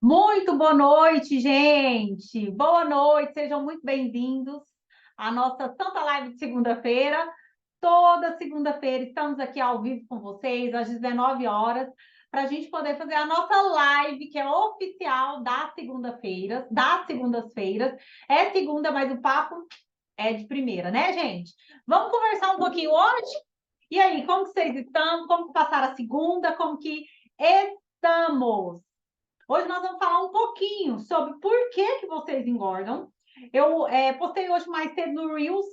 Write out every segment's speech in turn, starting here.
Muito boa noite, gente. Boa noite, sejam muito bem-vindos à nossa Santa Live de segunda-feira. Toda segunda-feira estamos aqui ao vivo com vocês, às 19 horas, para a gente poder fazer a nossa live, que é oficial da segunda-feira, das segundas-feiras. É segunda, mas o papo é de primeira, né, gente? Vamos conversar um pouquinho hoje? E aí, como que vocês estão? Como que passaram a segunda? Como que estamos? Hoje nós vamos falar um pouquinho sobre por que vocês engordam. Eu postei hoje mais cedo no Reels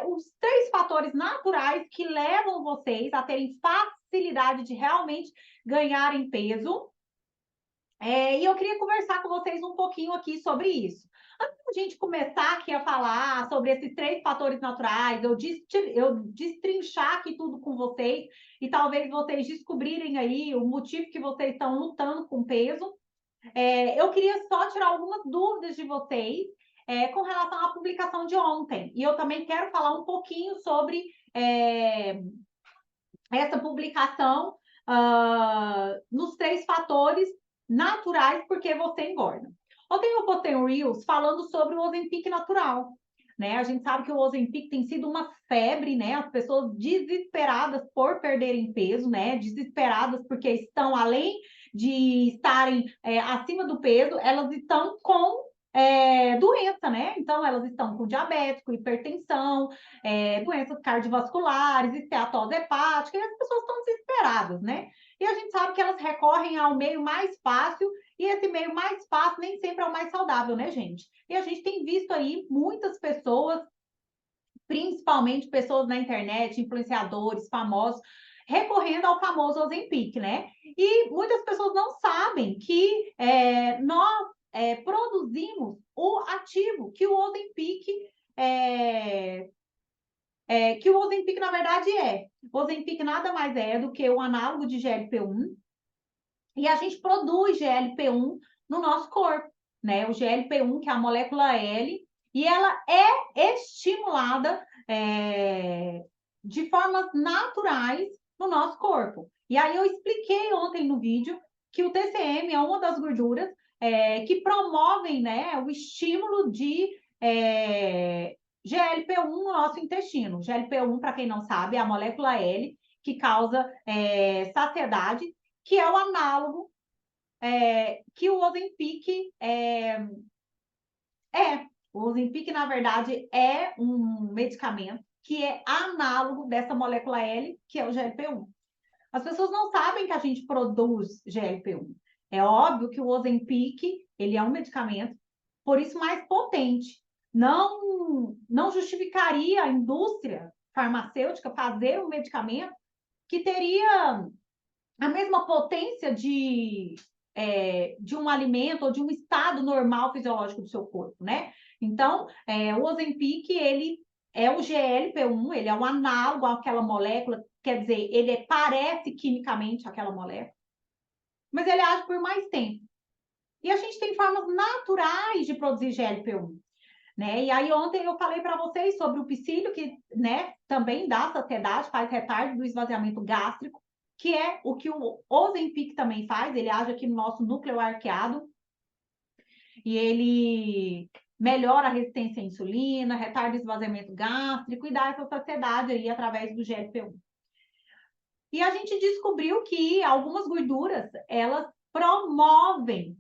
os 3 fatores naturais que levam vocês a terem facilidade de realmente ganharem peso. E eu queria conversar com vocês um pouquinho aqui sobre isso. Antes da gente começar aqui a falar sobre esses 3 fatores naturais, eu destrinchar aqui tudo com vocês e talvez vocês descobrirem aí o motivo que vocês estão lutando com peso. Eu queria só tirar algumas dúvidas de vocês com relação à publicação de ontem. E eu também quero falar um pouquinho sobre essa publicação nos 3 fatores naturais porque você engorda. Ontem eu postei um Reels falando sobre o Ozempic natural. Né? A gente sabe que o Ozempic tem sido uma febre, né? As pessoas desesperadas por perderem peso, né? Desesperadas porque estão, além de estarem acima do peso, elas estão com doença, né? Então, elas estão com diabetes, com hipertensão, doenças cardiovasculares, esteatose hepática, e as pessoas estão desesperadas, né? E a gente sabe que elas recorrem ao meio mais fácil, e esse meio mais fácil nem sempre é o mais saudável, né, gente? E a gente tem visto aí muitas pessoas, principalmente pessoas na internet, influenciadores, famosos, recorrendo ao famoso Ozempic, né? E muitas pessoas não sabem que nós produzimos o ativo que o Ozempic na verdade, é. O Ozempic nada mais é do que o análogo de GLP-1, e a gente produz GLP-1 no nosso corpo, né? O GLP-1, que é a molécula L, e ela é estimulada de formas naturais no nosso corpo. E aí eu expliquei ontem no vídeo que o TCM é uma das gorduras que promovem, né, o estímulo de GLP-1 no nosso intestino. GLP-1, para quem não sabe, é a molécula L que causa saciedade, que é o análogo que o Ozempic é. O Ozempic, na verdade, é um medicamento que é análogo dessa molécula L, que é o GLP-1. As pessoas não sabem que a gente produz GLP-1. É óbvio que o Ozempic, ele é um medicamento, por isso mais potente. Não justificaria a indústria farmacêutica fazer um medicamento que teria a mesma potência de um alimento ou de um estado normal fisiológico do seu corpo, né? Então, o Ozempic, ele é o GLP-1, ele é um análogo àquela molécula, quer dizer, ele parece quimicamente aquela molécula, mas ele age por mais tempo. E a gente tem formas naturais de produzir GLP-1. Né? E aí ontem eu falei para vocês sobre o psyllium, que, né, também dá saciedade, faz retardo do esvaziamento gástrico, que é o que o Ozempic também faz, ele age aqui no nosso núcleo arqueado, e ele melhora a resistência à insulina, retarda o esvaziamento gástrico e dá essa saciedade aí através do GLP-1. E a gente descobriu que algumas gorduras, elas promovem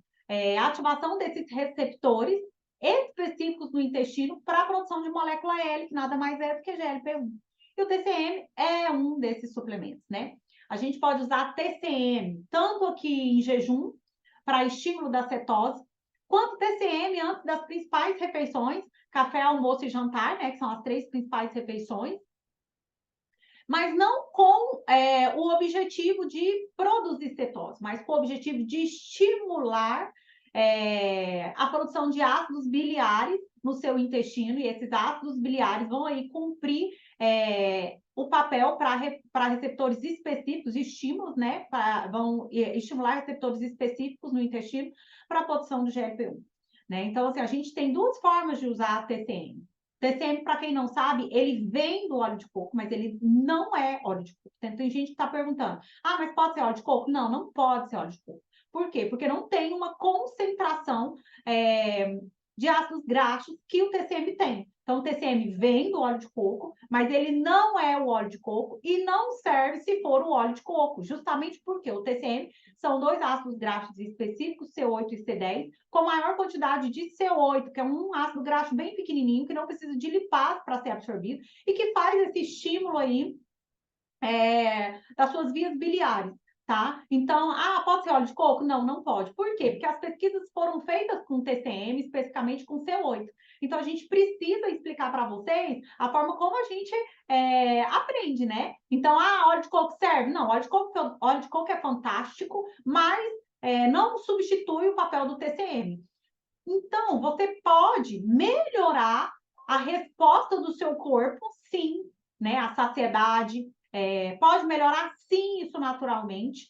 a ativação desses receptores específicos no intestino para a produção de molécula L, que nada mais é do que GLP-1. E o TCM é um desses suplementos, né? A gente pode usar TCM tanto aqui em jejum, para estímulo da cetose, quanto TCM antes das principais refeições, café, almoço e jantar, né? Que são as 3 principais refeições, mas não com o objetivo de produzir cetose, mas com o objetivo de estimular a produção de ácidos biliares no seu intestino, e esses ácidos biliares vão aí cumprir o papel para receptores específicos, estímulos, né? Vão estimular receptores específicos no intestino para a produção de GLP-1. Né? Então, assim, a gente tem 2 formas de usar a TCM. TCM, para quem não sabe, ele vem do óleo de coco, mas ele não é óleo de coco. Tem gente que está perguntando, mas pode ser óleo de coco? Não, não pode ser óleo de coco. Por quê? Porque não tem uma concentração de ácidos graxos que o TCM tem. Então, o TCM vem do óleo de coco, mas ele não é o óleo de coco e não serve se for o óleo de coco, justamente porque o TCM são dois ácidos graxos específicos, C8 e C10, com maior quantidade de C8, que é um ácido graxo bem pequenininho, que não precisa de lipase para ser absorvido, e que faz esse estímulo aí das suas vias biliares. Tá? Então, pode ser óleo de coco? Não, não pode. Por quê? Porque as pesquisas foram feitas com TCM, especificamente com C8. Então, a gente precisa explicar para vocês a forma como a gente aprende, né? Então, óleo de coco serve? Não, óleo de coco é fantástico, mas não substitui o papel do TCM. Então, você pode melhorar a resposta do seu corpo, sim, né? A saciedade, pode melhorar, sim, isso naturalmente,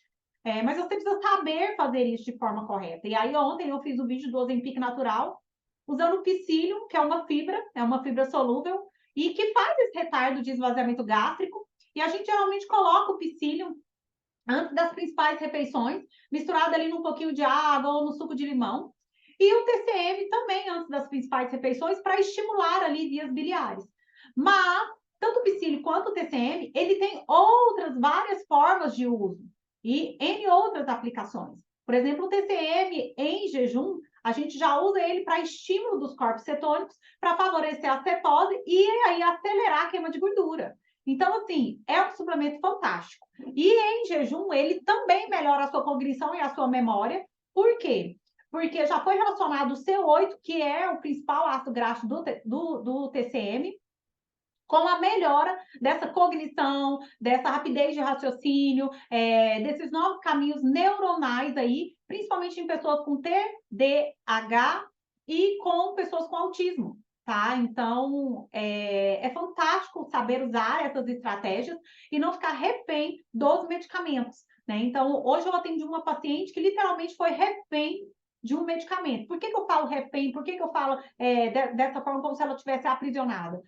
mas você precisa saber fazer isso de forma correta. E aí, ontem eu fiz o vídeo do Ozempic natural, usando o psyllium, que é uma fibra solúvel, e que faz esse retardo de esvaziamento gástrico. E a gente geralmente coloca o psyllium antes das principais refeições, misturado ali num pouquinho de água ou no suco de limão. E o TCM também antes das principais refeições para estimular ali vias biliares. Mas tanto o psyllium quanto o TCM, ele tem outras várias formas de uso e N outras aplicações. Por exemplo, o TCM em jejum, a gente já usa ele para estímulo dos corpos cetônicos, para favorecer a cetose e aí acelerar a queima de gordura. Então, assim, é um suplemento fantástico. E em jejum, ele também melhora a sua cognição e a sua memória. Por quê? Porque já foi relacionado o C8, que é o principal ácido graxo do TCM, com a melhora dessa cognição, dessa rapidez de raciocínio, desses novos caminhos neuronais aí, principalmente em pessoas com TDAH e com pessoas com autismo. Tá? Então, é fantástico saber usar essas estratégias e não ficar refém dos medicamentos. Né? Então, hoje eu atendi uma paciente que literalmente foi refém de um medicamento. Por que eu falo refém? Por que eu falo dessa forma como se ela tivesse aprisionada?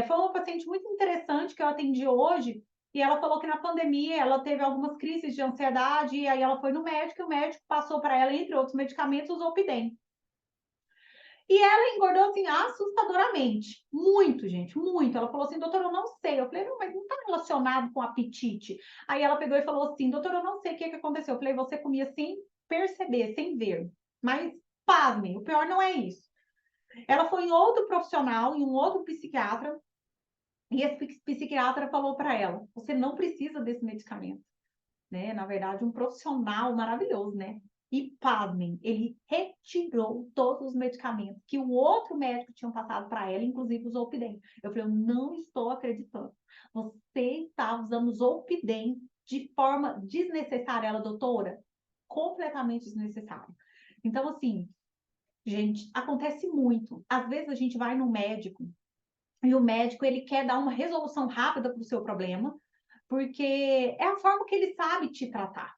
Foi uma paciente muito interessante que eu atendi hoje, e ela falou que na pandemia ela teve algumas crises de ansiedade, e aí ela foi no médico, e o médico passou para ela, entre outros medicamentos, o Zolpidem. E ela engordou, assim, assustadoramente. Muito, gente, muito. Ela falou assim, doutora, eu não sei. Eu falei, não, mas não está relacionado com apetite. Aí ela pegou e falou assim, doutora, eu não sei o que aconteceu. Eu falei, você comia sem perceber, sem ver. Mas, pasmem, o pior não é isso. Ela foi em outro profissional, em um outro psiquiatra, e esse psiquiatra falou para ela, você não precisa desse medicamento. Né? Na verdade, um profissional maravilhoso, né? E pasmem, ele retirou todos os medicamentos que o outro médico tinha passado para ela, inclusive o Zolpidem. Eu falei, eu não estou acreditando. Você está usando o Zolpidem de forma desnecessária, ela, doutora? Completamente desnecessário. Então, assim, gente, acontece muito. Às vezes a gente vai no médico e o médico ele quer dar uma resolução rápida para o seu problema, porque é a forma que ele sabe te tratar.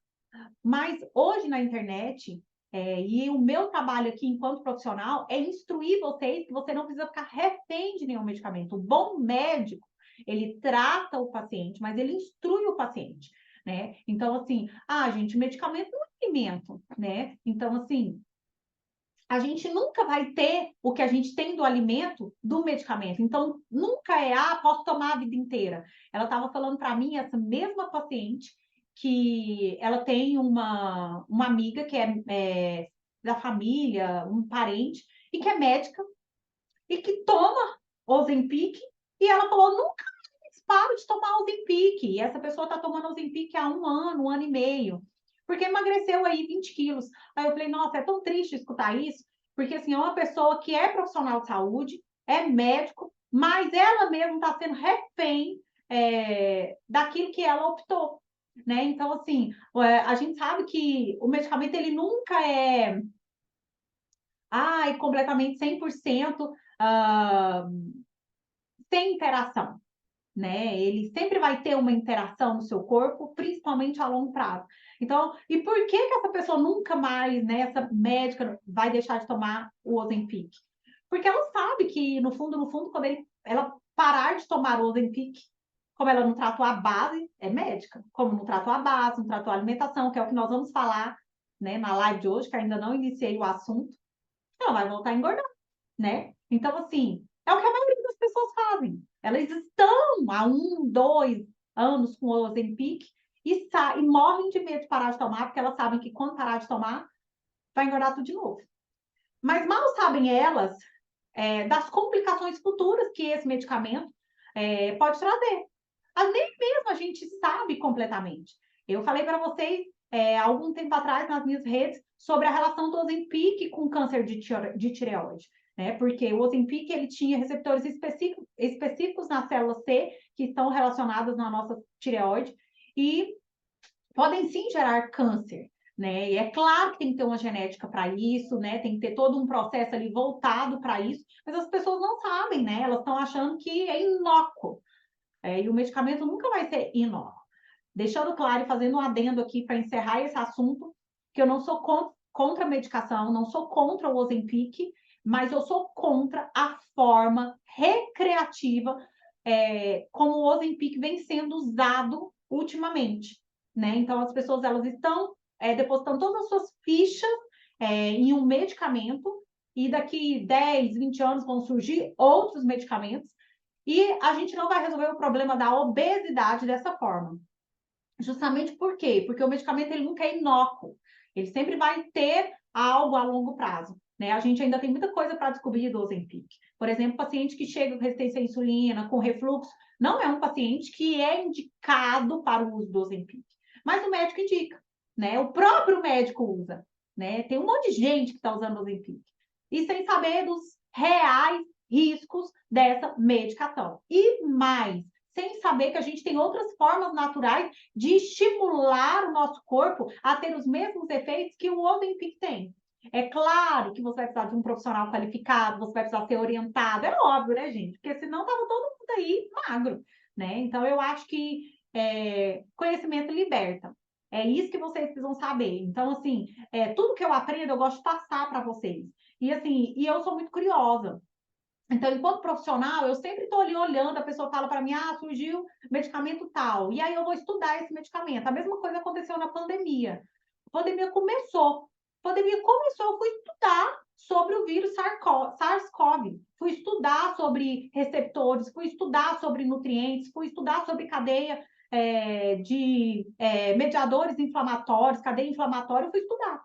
Mas hoje na internet, e o meu trabalho aqui enquanto profissional é instruir vocês que você não precisa ficar refém de nenhum medicamento. O bom médico, ele trata o paciente, mas ele instrui o paciente, né? Então, assim, gente, medicamento não é alimento, né? Então, assim, a gente nunca vai ter o que a gente tem do alimento do medicamento. Então, nunca posso tomar a vida inteira. Ela estava falando para mim, essa mesma paciente, que ela tem uma amiga que é da família, um parente, e que é médica, e que toma Ozempic, e ela falou, nunca mais paro de tomar Ozempic. E essa pessoa está tomando Ozempic há um ano e meio porque emagreceu aí 20 quilos. Aí eu falei, nossa, é tão triste escutar isso, porque assim, é uma pessoa que é profissional de saúde, é médico, mas ela mesma está sendo refém daquilo que ela optou. Né? Então, assim, a gente sabe que o medicamento ele nunca é completamente 100% sem interação. Né? Ele sempre vai ter uma interação no seu corpo, principalmente a longo prazo. Então, e por que essa pessoa nunca mais, né, essa médica vai deixar de tomar o Ozempic? Porque ela sabe que, no fundo, quando ela parar de tomar o Ozempic, como ela não tratou a base, é médica. Como não tratou a base, não tratou a alimentação, que é o que nós vamos falar né, na live de hoje, que ainda não iniciei o assunto, ela vai voltar a engordar, né? Então, assim, é o que a maioria das pessoas fazem. Elas estão há 1, 2 anos com o Ozempic e morrem de medo de parar de tomar, porque elas sabem que quando parar de tomar, vai engordar tudo de novo. Mas mal sabem elas das complicações futuras que esse medicamento pode trazer. Nem mesmo a gente sabe completamente. Eu falei para vocês há algum tempo atrás nas minhas redes sobre a relação do Ozempic com câncer de tireoide, né? Porque o Ozempic ele tinha receptores específicos na célula C que estão relacionadas na nossa tireoide e podem sim gerar câncer, né? E é claro que tem que ter uma genética para isso, né? Tem que ter todo um processo ali voltado para isso, mas as pessoas não sabem, né? Elas estão achando que é inócuo. E o medicamento nunca vai ser inócuo. Deixando claro e fazendo um adendo aqui para encerrar esse assunto, que eu não sou contra a medicação, não sou contra o Ozempic, mas eu sou contra a forma recreativa como o Ozempic vem sendo usado ultimamente, né? Então, as pessoas elas estão depositando todas as suas fichas em um medicamento e daqui 10, 20 anos vão surgir outros medicamentos e a gente não vai resolver o problema da obesidade dessa forma. Justamente por quê? Porque o medicamento ele nunca é inócuo. Ele sempre vai ter algo a longo prazo. Né? A gente ainda tem muita coisa para descobrir do Ozempic. Por exemplo, paciente que chega com resistência à insulina, com refluxo, não é um paciente que é indicado para o uso do Ozempic. Mas o médico indica. Né? O próprio médico usa. Né? Tem um monte de gente que está usando o Ozempic. E sem saber dos reais riscos dessa medicação. E mais, sem saber que a gente tem outras formas naturais de estimular o nosso corpo a ter os mesmos efeitos que o Ozempic tem. É claro que você vai precisar de um profissional qualificado, você vai precisar ser orientado, é óbvio, né, gente? Porque senão tava todo mundo aí magro, né? Então eu acho que conhecimento liberta. É isso que vocês precisam saber. Então, assim, tudo que eu aprendo, eu gosto de passar para vocês. E assim, eu sou muito curiosa. Então, enquanto profissional, eu sempre estou ali olhando, a pessoa fala para mim, surgiu medicamento tal, e aí eu vou estudar esse medicamento. A mesma coisa aconteceu na pandemia. A pandemia começou. Eu fui estudar sobre o vírus SARS-CoV, fui estudar sobre receptores, fui estudar sobre nutrientes, fui estudar sobre cadeia de mediadores inflamatórios, cadeia inflamatória, eu fui estudar.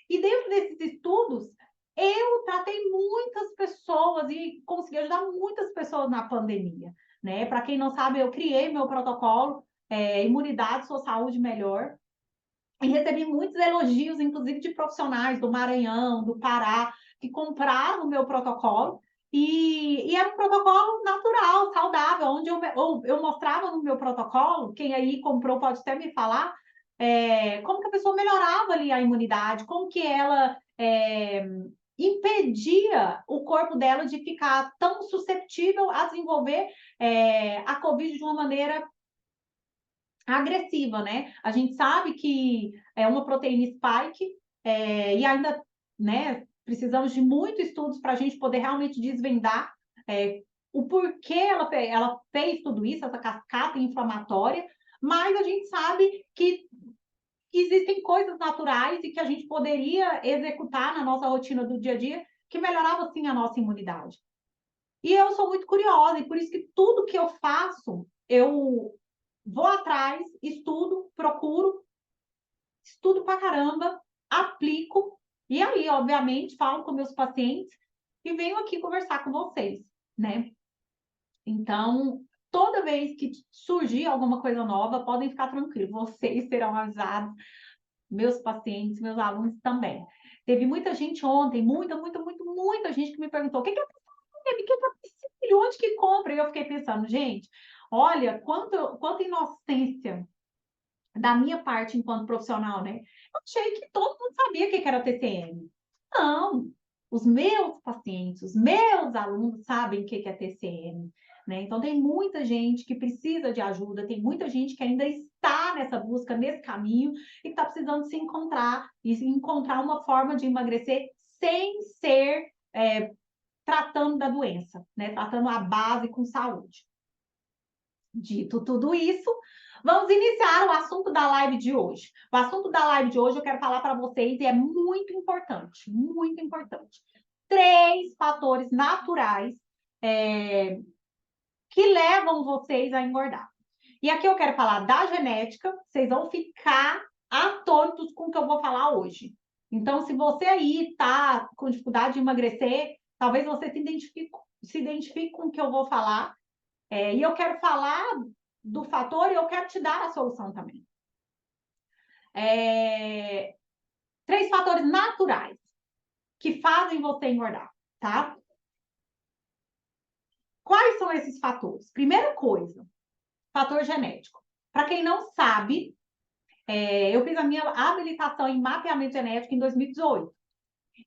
E dentro desses estudos, eu tratei muitas pessoas e consegui ajudar muitas pessoas na pandemia, né? Para quem não sabe, eu criei meu protocolo Imunidade, Sua Saúde Melhor, e recebi muitos elogios, inclusive de profissionais do Maranhão, do Pará, que compraram o meu protocolo, e era um protocolo natural, saudável, onde eu mostrava no meu protocolo, quem aí comprou pode até me falar, como que a pessoa melhorava ali a imunidade, como que ela impedia o corpo dela de ficar tão suscetível a desenvolver a Covid de uma maneira agressiva, né? A gente sabe que é uma proteína spike e ainda, né, precisamos de muitos estudos para a gente poder realmente desvendar o porquê ela fez tudo isso, essa cascata inflamatória, mas a gente sabe que existem coisas naturais e que a gente poderia executar na nossa rotina do dia a dia que melhorava, sim, a nossa imunidade. E eu sou muito curiosa, e por isso que tudo que eu faço, eu vou atrás, estudo pra caramba, aplico, e aí, obviamente, falo com meus pacientes e venho aqui conversar com vocês, né? Então, toda vez que surgir alguma coisa nova, podem ficar tranquilos, vocês serão avisados, meus pacientes, meus alunos também. Teve muita gente ontem, muita gente que me perguntou: o que é Psílio? Onde que compra? E eu fiquei pensando, gente, olha, quanta inocência da minha parte enquanto profissional, né? Eu achei que todo mundo sabia o que era TCM. Não, os meus pacientes, os meus alunos sabem o que é TCM. Né? Então, tem muita gente que precisa de ajuda, tem muita gente que ainda está nessa busca, nesse caminho, e está precisando se encontrar e encontrar uma forma de emagrecer sem ser tratando da doença, né? Tratando a base com saúde. Dito tudo isso, vamos iniciar o assunto da live de hoje. O assunto da live de hoje eu quero falar para vocês e é muito importante, muito importante. 3 fatores naturais que levam vocês a engordar. E aqui eu quero falar da genética, vocês vão ficar atônitos com o que eu vou falar hoje. Então, se você aí está com dificuldade de emagrecer, talvez você se identifique com o que eu vou falar. E eu quero falar do fator e eu quero te dar a solução também. 3 fatores naturais que fazem você engordar, tá? Quais são esses fatores? Primeira coisa, fator genético. Para quem não sabe, eu fiz a minha habilitação em mapeamento genético em 2018.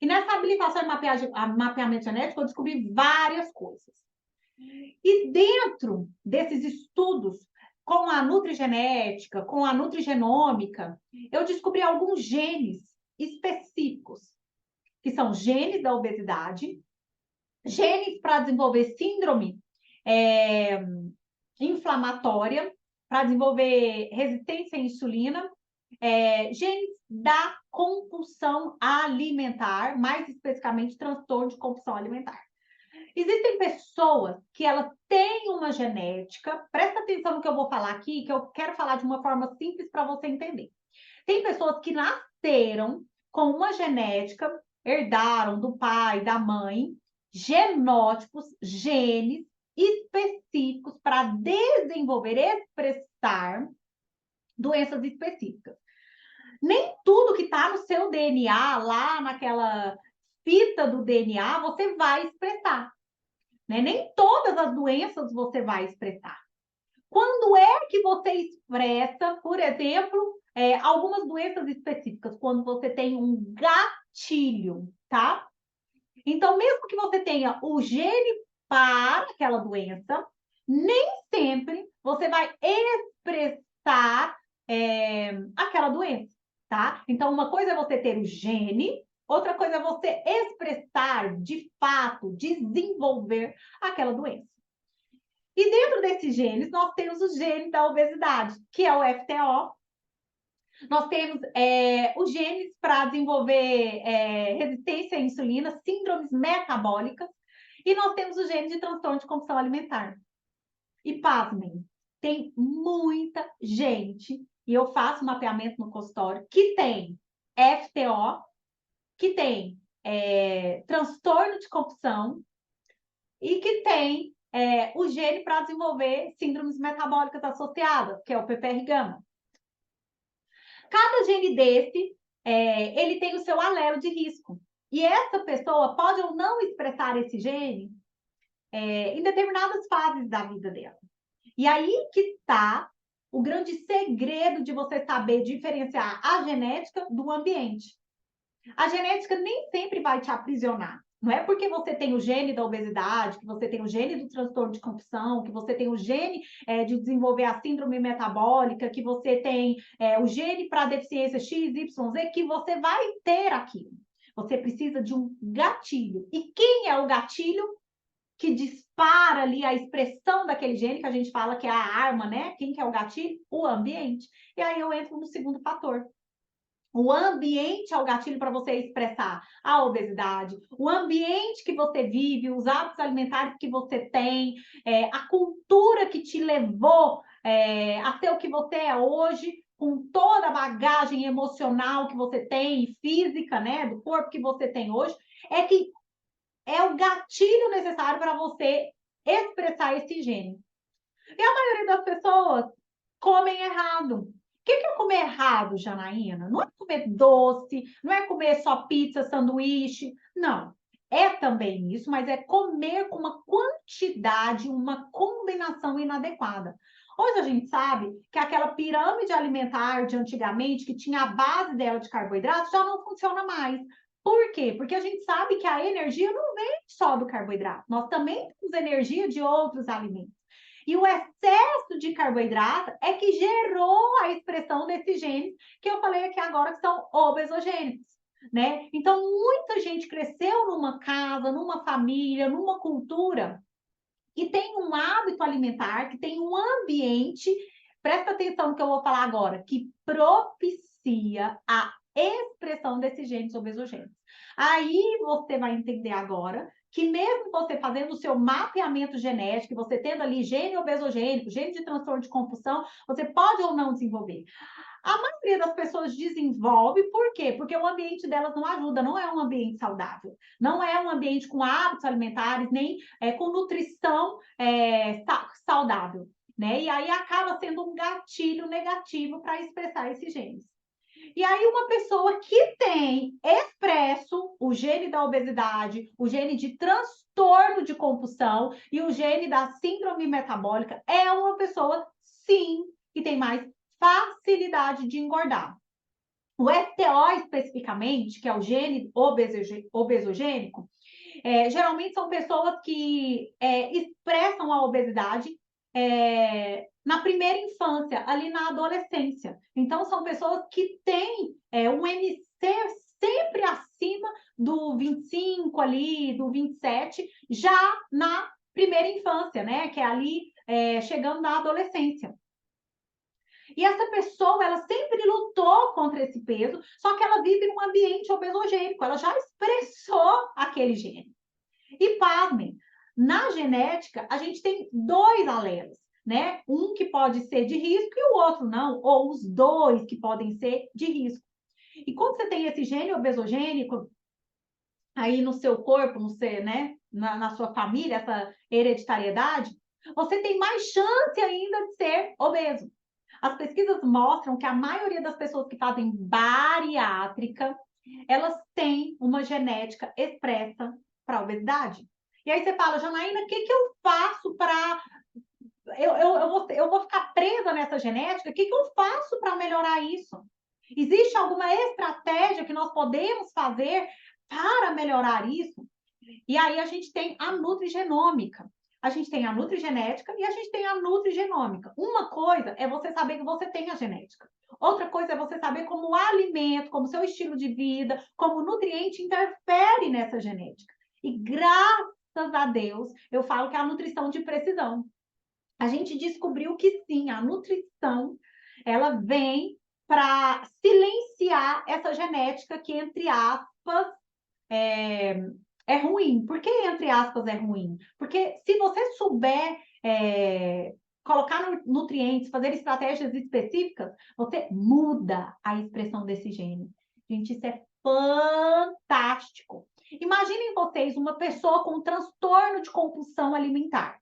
E nessa habilitação em mapeamento genético, eu descobri várias coisas. E dentro desses estudos, com a nutrigenética, com a nutrigenômica, eu descobri alguns genes específicos, que são genes da obesidade, genes para desenvolver síndrome inflamatória, para desenvolver resistência à insulina, genes da compulsão alimentar, mais especificamente transtorno de compulsão alimentar. Existem pessoas que elas têm uma genética, presta atenção no que eu vou falar aqui, que eu quero falar de uma forma simples para você entender. Tem pessoas que nasceram com uma genética, herdaram do pai, da mãe, genótipos, genes específicos para desenvolver, expressar doenças específicas. Nem tudo que está no seu DNA, lá naquela fita do DNA, você vai expressar. Né? Nem todas as doenças você vai expressar. Quando é que você expressa, por exemplo, algumas doenças específicas? Quando você tem um gatilho, tá? Então, mesmo que você tenha o gene para aquela doença, nem sempre você vai expressar aquela doença, tá? Então, uma coisa é você ter o gene, outra coisa é você expressar, de fato, desenvolver aquela doença. E dentro desses genes, nós temos o gene da obesidade, que é o FTO. Nós temos os genes para desenvolver resistência à insulina, síndromes metabólicas, e nós temos o gene de transtorno de compulsão alimentar. E pasmem, tem muita gente, e eu faço mapeamento no consultório, que tem FTO, que tem transtorno de compulsão e que tem o gene para desenvolver síndromes metabólicas associadas, que é o PPR-gama. Cada gene desse, ele tem o seu alelo de risco. E essa pessoa pode ou não expressar esse gene em determinadas fases da vida dela. E aí que está o grande segredo de você saber diferenciar a genética do ambiente. A genética nem sempre vai te aprisionar. Não é porque você tem o gene da obesidade, que você tem o gene do transtorno de compulsão, que você tem o gene de desenvolver a síndrome metabólica, que você tem o gene para deficiência XYZ, que você vai ter aquilo. Você precisa de um gatilho. E quem é o gatilho que dispara ali a expressão daquele gene, que a gente fala que é a arma, né? Quem que é o gatilho? O ambiente. E aí eu entro no segundo fator. O ambiente é o gatilho para você expressar a obesidade, o ambiente que você vive, os hábitos alimentares que você tem, a cultura que te levou a ser o que você é hoje, com toda a bagagem emocional que você tem, física, né, do corpo que você tem hoje, é que é o gatilho necessário para você expressar esse gene. E a maioria das pessoas comem errado. O que é comer errado, Janaína? Não é comer doce, não é comer só pizza, sanduíche. Não. É também isso, mas é comer com uma quantidade, uma combinação inadequada. Hoje a gente sabe que aquela pirâmide alimentar de antigamente, que tinha a base dela de carboidrato, já não funciona mais. Por quê? Porque a gente sabe que a energia não vem só do carboidrato. Nós também temos energia de outros alimentos. E o excesso de carboidrato é que gerou a expressão desses genes que eu falei aqui agora, que são obesogênicos, né? Então, muita gente cresceu numa casa, numa família, numa cultura que tem um hábito alimentar, que tem um ambiente, presta atenção no que eu vou falar agora, que propicia a expressão desses genes obesogênicos. Aí você vai entender agora que mesmo você fazendo o seu mapeamento genético, você tendo ali gene obesogênico, gene de transtorno de compulsão, você pode ou não desenvolver. A maioria das pessoas desenvolve, por quê? Porque o ambiente delas não ajuda, não é um ambiente saudável, não é um ambiente com hábitos alimentares, nem com nutrição saudável, né? E aí acaba sendo um gatilho negativo para expressar esses genes. E aí, uma pessoa que tem expresso o gene da obesidade, o gene de transtorno de compulsão e o gene da síndrome metabólica, é uma pessoa, sim, que tem mais facilidade de engordar. O STO, especificamente, que é o gene obesogênico, geralmente são pessoas que expressam a obesidade na primeira infância, ali na adolescência. Então, são pessoas que têm um MC sempre acima do 25 ali, do 27, já na primeira infância, né? Que é ali chegando na adolescência. E essa pessoa, ela sempre lutou contra esse peso, só que ela vive num ambiente obesogênico, ela já expressou aquele gene. E pasmem, na genética, a gente tem dois alelos, né? Um que pode ser de risco e o outro não, ou os dois que podem ser de risco. E quando você tem esse gene obesogênico aí no seu corpo, no seu, né? Na sua família, essa hereditariedade, você tem mais chance ainda de ser obeso. As pesquisas mostram que a maioria das pessoas que fazem bariátrica, elas têm uma genética expressa para obesidade. E aí você fala, Janaína, o que eu faço para... Eu vou ficar presa nessa genética? O que eu faço para melhorar isso? Existe alguma estratégia que nós podemos fazer para melhorar isso? E aí a gente tem a nutrigenômica. A gente tem a nutrigenética e a gente tem a nutrigenômica. Uma coisa é você saber que você tem a genética. Outra coisa é você saber como o alimento, como o seu estilo de vida, como o nutriente interfere nessa genética. E graças a Deus, eu falo que é a nutrição de precisão. A gente descobriu que sim, a nutrição, ela vem para silenciar essa genética que, entre aspas, é ruim. Por que, entre aspas, é ruim? Porque se você souber colocar nutrientes, fazer estratégias específicas, você muda a expressão desse gene. Gente, isso é fantástico. Imaginem vocês uma pessoa com transtorno de compulsão alimentar.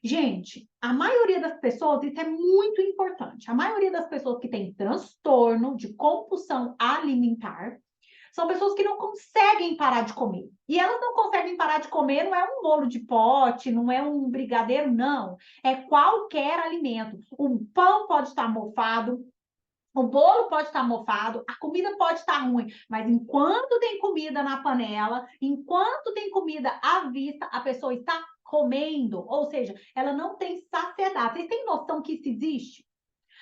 Gente, a maioria das pessoas, isso é muito importante, a maioria das pessoas que tem transtorno de compulsão alimentar são pessoas que não conseguem parar de comer. E elas não conseguem parar de comer, não é um bolo de pote, não é um brigadeiro, não. É qualquer alimento. O pão pode estar mofado, o bolo pode estar mofado, a comida pode estar ruim, mas enquanto tem comida na panela, enquanto tem comida à vista, a pessoa está comendo, ou seja, ela não tem saciedade. Vocês têm noção que isso existe?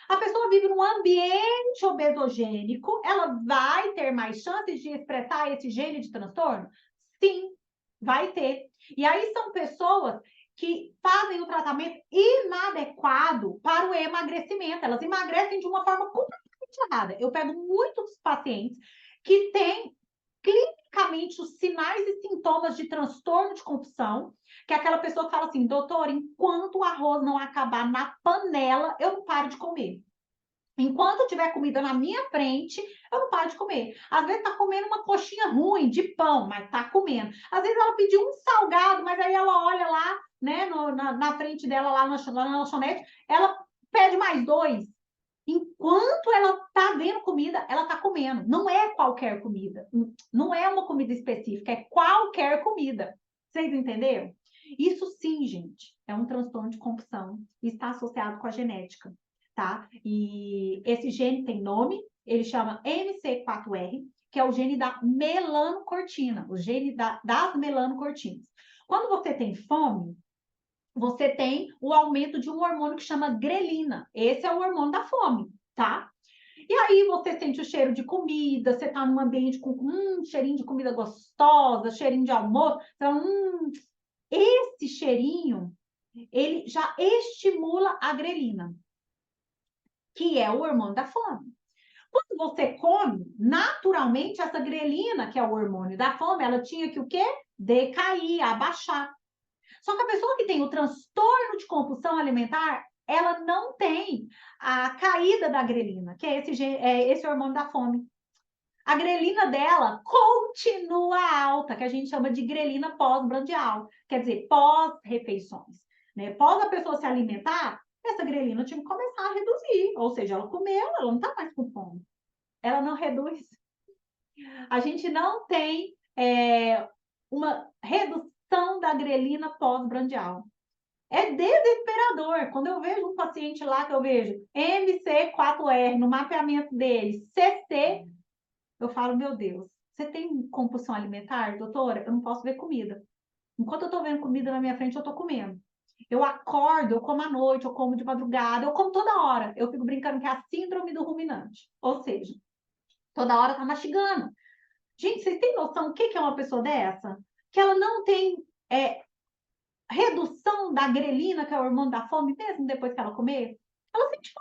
A pessoa vive num ambiente obesogênico, ela vai ter mais chances de expressar esse gene de transtorno? Sim, vai ter. E aí são pessoas que fazem o tratamento inadequado para o emagrecimento. Elas emagrecem de uma forma completamente errada. Eu pego muitos pacientes que têm clinicamente os sinais e sintomas de transtorno de compulsão, que é aquela pessoa que fala assim, doutor, enquanto o arroz não acabar na panela, eu não paro de comer. Enquanto tiver comida na minha frente, eu não paro de comer. Às vezes tá comendo uma coxinha ruim de pão, mas tá comendo. Às vezes ela pediu um salgado, mas aí ela olha lá, né, na frente dela, lá na lanchonete, ela pede mais dois. Enquanto ela tá vendo comida, ela tá comendo. Não é qualquer comida. Não é uma comida específica, é qualquer comida. Vocês entenderam? Isso sim, gente, é um transtorno de compulsão e está associado com a genética, tá? E esse gene tem nome, ele chama MC4R, que é o gene da melanocortina, o gene das melanocortinas. Quando você tem fome, você tem o aumento de um hormônio que chama grelina. Esse é o hormônio da fome, tá? E aí você sente o cheiro de comida, você tá num ambiente com cheirinho de comida gostosa, cheirinho de almoço. Então, esse cheirinho ele já estimula a grelina, que é o hormônio da fome. Quando você come, naturalmente, essa grelina, que é o hormônio da fome, ela tinha que o quê? Decair, abaixar. Só que a pessoa que tem o transtorno de compulsão alimentar, ela não tem a caída da grelina, que é esse hormônio da fome. A grelina dela continua alta, que a gente chama de grelina pós-brandial, quer dizer, pós-refeições. Né? Pós a pessoa se alimentar, essa grelina tinha que começar a reduzir, ou seja, ela comeu, ela não está mais com fome. Ela não reduz. A gente não tem uma redução da grelina pós-brandial. É desesperador. Quando eu vejo um paciente lá, que eu vejo MC4R no mapeamento dele, CC, eu falo, meu Deus, você tem compulsão alimentar, doutora? Eu não posso ver comida. Enquanto eu tô vendo comida na minha frente, eu tô comendo. Eu acordo, eu como à noite, eu como de madrugada, eu como toda hora. Eu fico brincando que é a síndrome do ruminante. Ou seja, toda hora tá mastigando. Gente, vocês têm noção o que é uma pessoa dessa? Que ela não tem redução da grelina, que é o hormônio da fome, mesmo depois que ela comer? Ela sente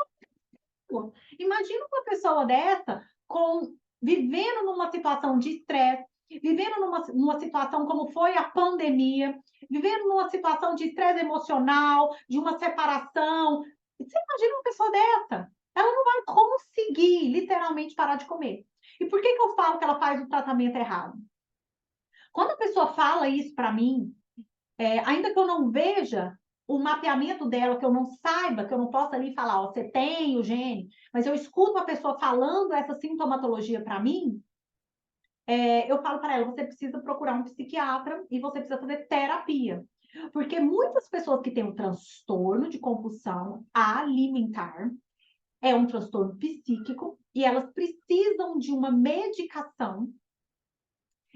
fome. Imagina uma pessoa dessa vivendo numa situação de estresse, vivendo numa situação como foi a pandemia, vivendo numa situação de estresse emocional, de uma separação. Você imagina uma pessoa dessa? Ela não vai conseguir, literalmente, parar de comer. E por que eu falo que ela faz o tratamento errado? Quando a pessoa fala isso para mim, ainda que eu não veja o mapeamento dela, que eu não saiba, que eu não possa ali falar, ó, você tem o gene, mas eu escuto a pessoa falando essa sintomatologia para mim, eu falo para ela, você precisa procurar um psiquiatra e você precisa fazer terapia. Porque muitas pessoas que têm um transtorno de compulsão alimentar, é um transtorno psíquico, e elas precisam de uma medicação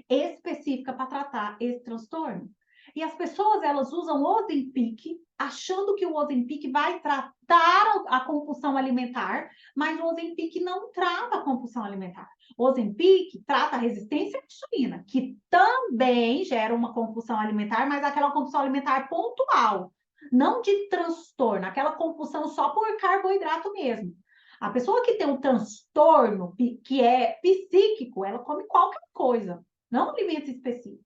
específica para tratar esse transtorno. E as pessoas, elas usam o Ozempic, achando que o Ozempic vai tratar a compulsão alimentar, mas o Ozempic não trata a compulsão alimentar. O Ozempic trata a resistência à insulina, que também gera uma compulsão alimentar, mas aquela compulsão alimentar pontual, não de transtorno, aquela compulsão só por carboidrato mesmo. A pessoa que tem um transtorno que é psíquico, ela come qualquer coisa, não alimentos específicos.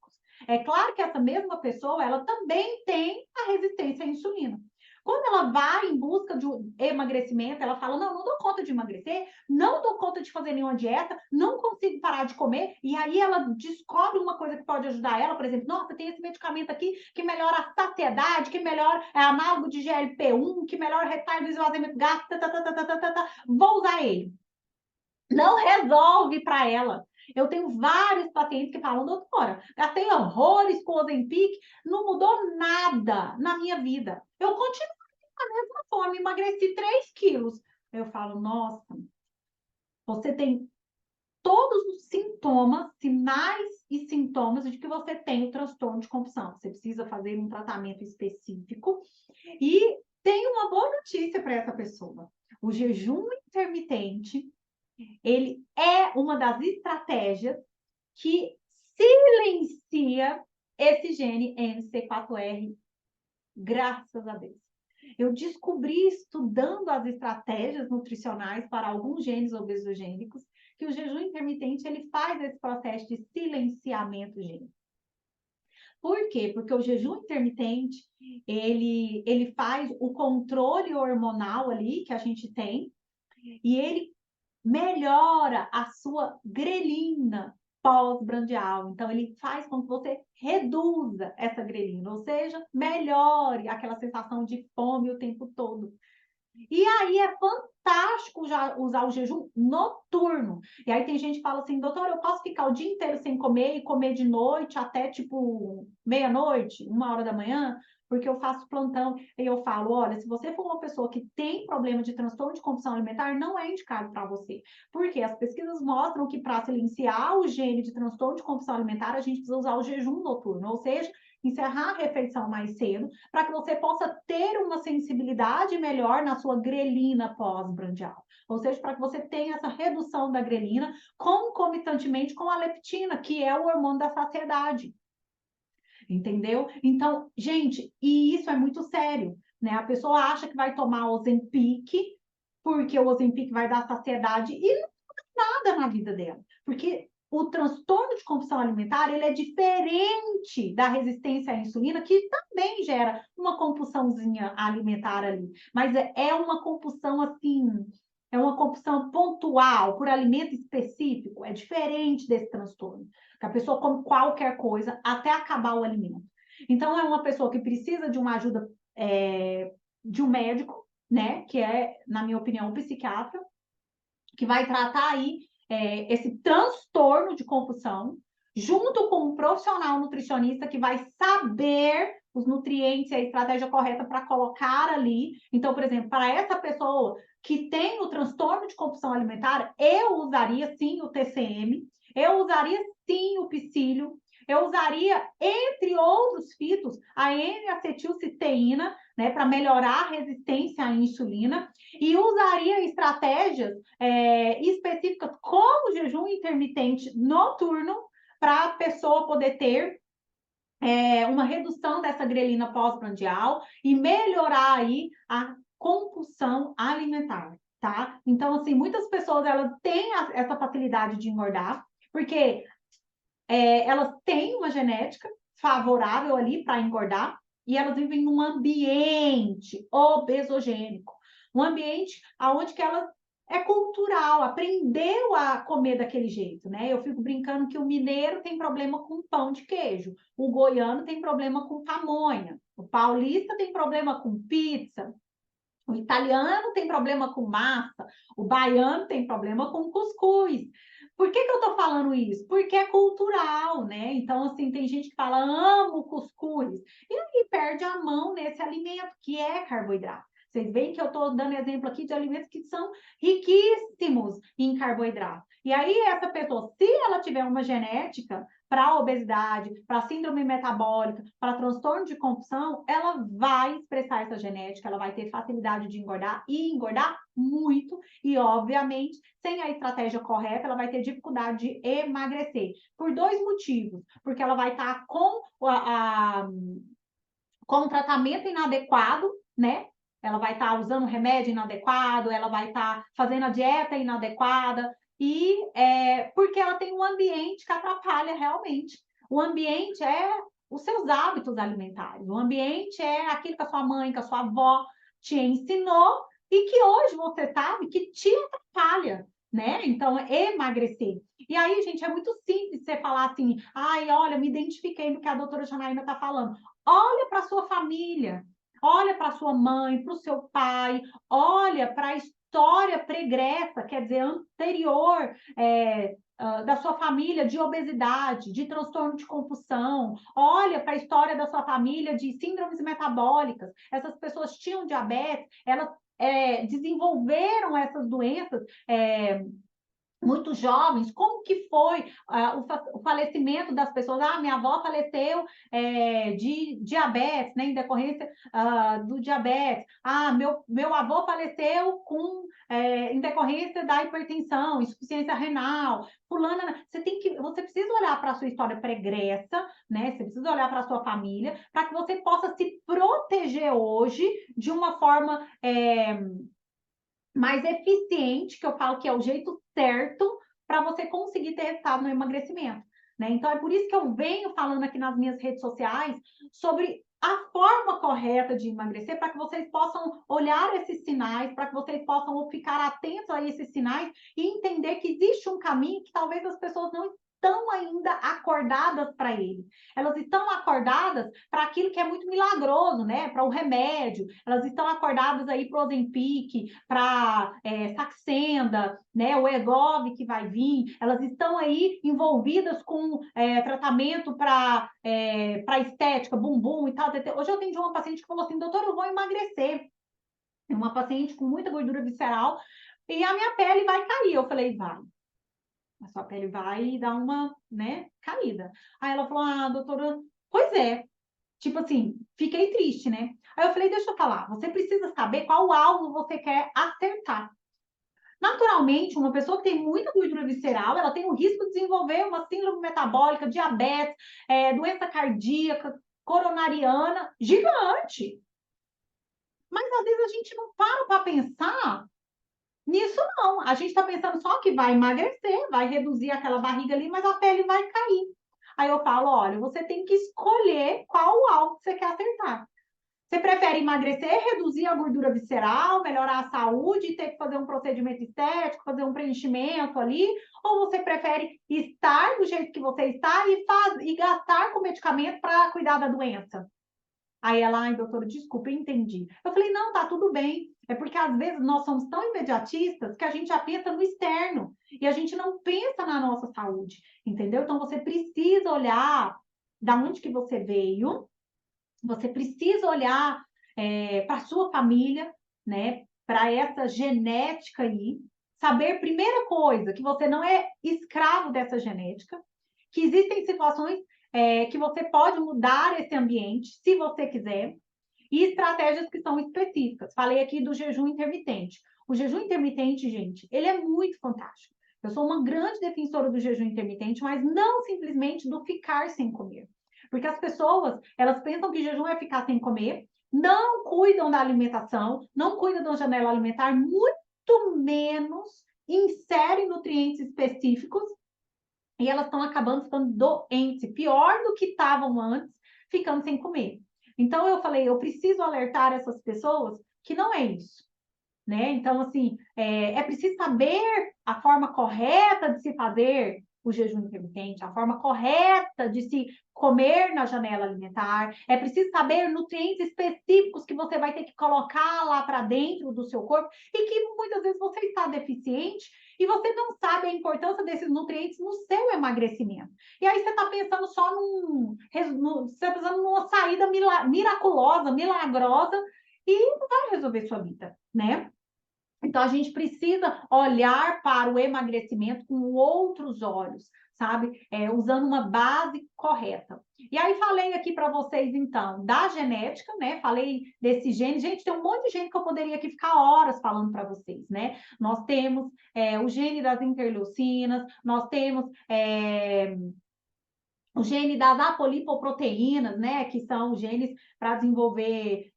É claro que essa mesma pessoa, ela também tem a resistência à insulina. Quando ela vai em busca de um emagrecimento, ela fala, não dou conta de emagrecer, não dou conta de fazer nenhuma dieta, não consigo parar de comer, e aí ela descobre uma coisa que pode ajudar ela, por exemplo, nossa, tem esse medicamento aqui que melhora a saciedade, que melhora análogo de GLP-1, que melhora o retardo do esvaziamento gástrico, vou usar ele. Não resolve para ela. Eu tenho vários pacientes que falam, doutora, gastei horrores com o Ozempic, não mudou nada na minha vida. Eu continuo com a mesma fome, emagreci 3 quilos. Eu falo, nossa, você tem todos os sintomas, sinais e sintomas de que você tem o transtorno de compulsão. Você precisa fazer um tratamento específico. E tem uma boa notícia para essa pessoa. O jejum intermitente, ele é uma das estratégias que silencia esse gene MC4R, graças a Deus. Eu descobri, estudando as estratégias nutricionais para alguns genes obesogênicos, que o jejum intermitente ele faz esse processo de silenciamento gênico. Por quê? Porque o jejum intermitente, ele faz o controle hormonal ali que a gente tem, e ele melhora a sua grelina pós-brandial. Então, ele faz com que você reduza essa grelina, ou seja, melhore aquela sensação de fome o tempo todo. E aí é fantástico já usar o jejum noturno. E aí tem gente que fala assim, doutor, eu posso ficar o dia inteiro sem comer e comer de noite até tipo meia-noite, 1 hora da manhã, porque eu faço plantão. E eu falo, olha, se você for uma pessoa que tem problema de transtorno de compulsão alimentar, não é indicado para você. Porque as pesquisas mostram que para silenciar o gene de transtorno de compulsão alimentar, a gente precisa usar o jejum noturno, ou seja, encerrar a refeição mais cedo, para que você possa ter uma sensibilidade melhor na sua grelina pós-brandial. Ou seja, para que você tenha essa redução da grelina concomitantemente com a leptina, que é o hormônio da saciedade. entendeu? Então, gente, e isso é muito sério, né? A pessoa acha que vai tomar Ozempic, porque o Ozempic vai dar saciedade, e não faz nada na vida dela, porque o transtorno de compulsão alimentar, ele é diferente da resistência à insulina, que também gera uma compulsãozinha alimentar ali, mas é uma compulsão assim, é uma compulsão pontual por alimento específico, é diferente desse transtorno, que a pessoa come qualquer coisa até acabar o alimento. Então, é uma pessoa que precisa de uma ajuda de um médico, né, que é, na minha opinião, um psiquiatra, que vai tratar aí esse transtorno de compulsão, junto com um profissional nutricionista que vai saber os nutrientes e a estratégia correta para colocar ali. Então, por exemplo, para essa pessoa que tem o transtorno de compulsão alimentar, eu usaria sim o TCM, eu usaria sim o psyllium, eu usaria, entre outros fitos, a N-acetilcisteína, né, para melhorar a resistência à insulina, e usaria estratégias específicas como jejum intermitente noturno para a pessoa poder ter uma redução dessa grelina pós-prandial e melhorar aí a compulsão alimentar, tá? Então, assim, muitas pessoas, elas têm essa facilidade de engordar, porque elas têm uma genética favorável ali para engordar, e elas vivem num ambiente obesogênico, um ambiente onde que elas é cultural, aprendeu a comer daquele jeito, né? Eu fico brincando que o mineiro tem problema com pão de queijo, o goiano tem problema com pamonha, o paulista tem problema com pizza, o italiano tem problema com massa, o baiano tem problema com cuscuz. Por que eu estou falando isso? Porque é cultural, né? Então, assim, tem gente que fala, amo cuscuz, e aí perde a mão nesse alimento, que é carboidrato. Vocês veem que eu estou dando exemplo aqui de alimentos que são riquíssimos em carboidrato. E aí, essa pessoa, se ela tiver uma genética para obesidade, para síndrome metabólica, para transtorno de compulsão, ela vai expressar essa genética, ela vai ter facilidade de engordar e engordar muito, e obviamente, sem a estratégia correta, ela vai ter dificuldade de emagrecer, por dois motivos, porque ela vai estar com com um tratamento inadequado, né? Ela vai estar usando remédio inadequado, ela vai estar fazendo a dieta inadequada, e porque ela tem um ambiente que atrapalha realmente. O ambiente é os seus hábitos alimentares, o ambiente é aquilo que a sua mãe, que a sua avó te ensinou, e que hoje você sabe que te atrapalha, né? Então, emagrecer. E aí, gente, é muito simples você falar assim, ai, olha, me identifiquei no que a doutora Janaína está falando. Olha para a sua família, olha para a sua mãe, para o seu pai, olha para a história pregressa, quer dizer, anterior, da sua família de obesidade, de transtorno de compulsão, olha para a história da sua família de síndromes metabólicas. Essas pessoas tinham diabetes, elas desenvolveram essas doenças muito jovens. Como que foi o falecimento das pessoas? Ah, minha avó faleceu de diabetes, né, em decorrência do diabetes. Ah, meu avô faleceu em decorrência da hipertensão, insuficiência renal. Fulana, você precisa olhar para a sua história pregressa, né? Você precisa olhar para a sua família, para que você possa se proteger hoje de uma forma mais eficiente, que eu falo que é o jeito certo para você conseguir ter resultado no emagrecimento, né? Então, é por isso que eu venho falando aqui nas minhas redes sociais sobre a forma correta de emagrecer, para que vocês possam olhar esses sinais, para que vocês possam ficar atentos a esses sinais e entender que existe um caminho que talvez as pessoas não estão ainda acordadas para ele. Elas estão acordadas para aquilo que é muito milagroso, né? Para o remédio. Elas estão acordadas aí para o Ozempic, para Saxenda, né? O Egov que vai vir. Elas estão aí envolvidas com tratamento para estética, bumbum e tal. Hoje eu atendi uma paciente que falou assim, doutor, eu vou emagrecer. Uma paciente com muita gordura visceral e a minha pele vai cair. Eu falei, vai. A sua pele vai dar uma, né, caída. Aí ela falou, ah, doutora, pois é. Tipo assim, fiquei triste, né? Aí eu falei, deixa eu falar, você precisa saber qual alvo você quer acertar. Naturalmente, uma pessoa que tem muita gordura visceral, ela tem o risco de desenvolver uma síndrome metabólica, diabetes, doença cardíaca, coronariana gigante. Mas às vezes a gente não para pensar nisso, não. A gente está pensando só que vai emagrecer, vai reduzir aquela barriga ali, mas a pele vai cair. Aí eu falo, olha, você tem que escolher qual o alvo que você quer acertar. Você prefere emagrecer, reduzir a gordura visceral, melhorar a saúde, ter que fazer um procedimento estético, fazer um preenchimento ali? Ou você prefere estar do jeito que você está e gastar com medicamento para cuidar da doença? Aí ela, ai, doutora, desculpa, eu entendi. Eu falei, não, tá tudo bem. É porque às vezes nós somos tão imediatistas que a gente já pensa no externo e a gente não pensa na nossa saúde, entendeu? Então você precisa olhar da onde que você veio, você precisa olhar para a sua família, né? Para essa genética aí, saber, primeira coisa, que você não é escravo dessa genética, que existem situações que você pode mudar esse ambiente, se você quiser, e estratégias que são específicas. Falei aqui do jejum intermitente. O jejum intermitente, gente, ele é muito fantástico. Eu sou uma grande defensora do jejum intermitente, mas não simplesmente do ficar sem comer. Porque as pessoas, elas pensam que jejum é ficar sem comer, não cuidam da alimentação, não cuidam da janela alimentar, muito menos inserem nutrientes específicos e elas estão acabando ficando doentes, pior do que estavam antes, ficando sem comer. Então eu falei, eu preciso alertar essas pessoas que não é isso, né? Então, assim, é preciso saber a forma correta de se fazer o jejum intermitente, a forma correta de se comer na janela alimentar. É preciso saber nutrientes específicos que você vai ter que colocar lá para dentro do seu corpo e que muitas vezes você está deficiente e você não sabe a importância desses nutrientes no seu emagrecimento. E aí você está pensando só você está pensando numa saída miraculosa, milagrosa, e não vai resolver sua vida, né? Então, a gente precisa olhar para o emagrecimento com outros olhos, sabe? Usando uma base correta. E aí, falei aqui para vocês, então, da genética, né? Falei desse gene. Gente, tem um monte de gene que eu poderia aqui ficar horas falando para vocês, né? Nós temos o gene das interleucinas, nós temos o gene das apolipoproteínas, né, que são genes para desenvolver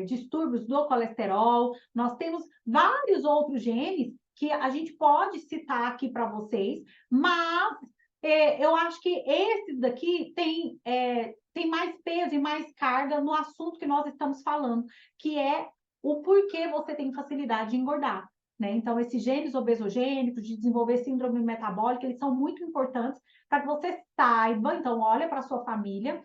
distúrbios do colesterol. Nós temos vários outros genes que a gente pode citar aqui para vocês, mas eu acho que esses daqui tem mais peso e mais carga no assunto que nós estamos falando, que é o porquê você tem facilidade de engordar. Né? Então, esses genes obesogênicos, de desenvolver síndrome metabólica, eles são muito importantes para que você saiba, então, olha para a sua família,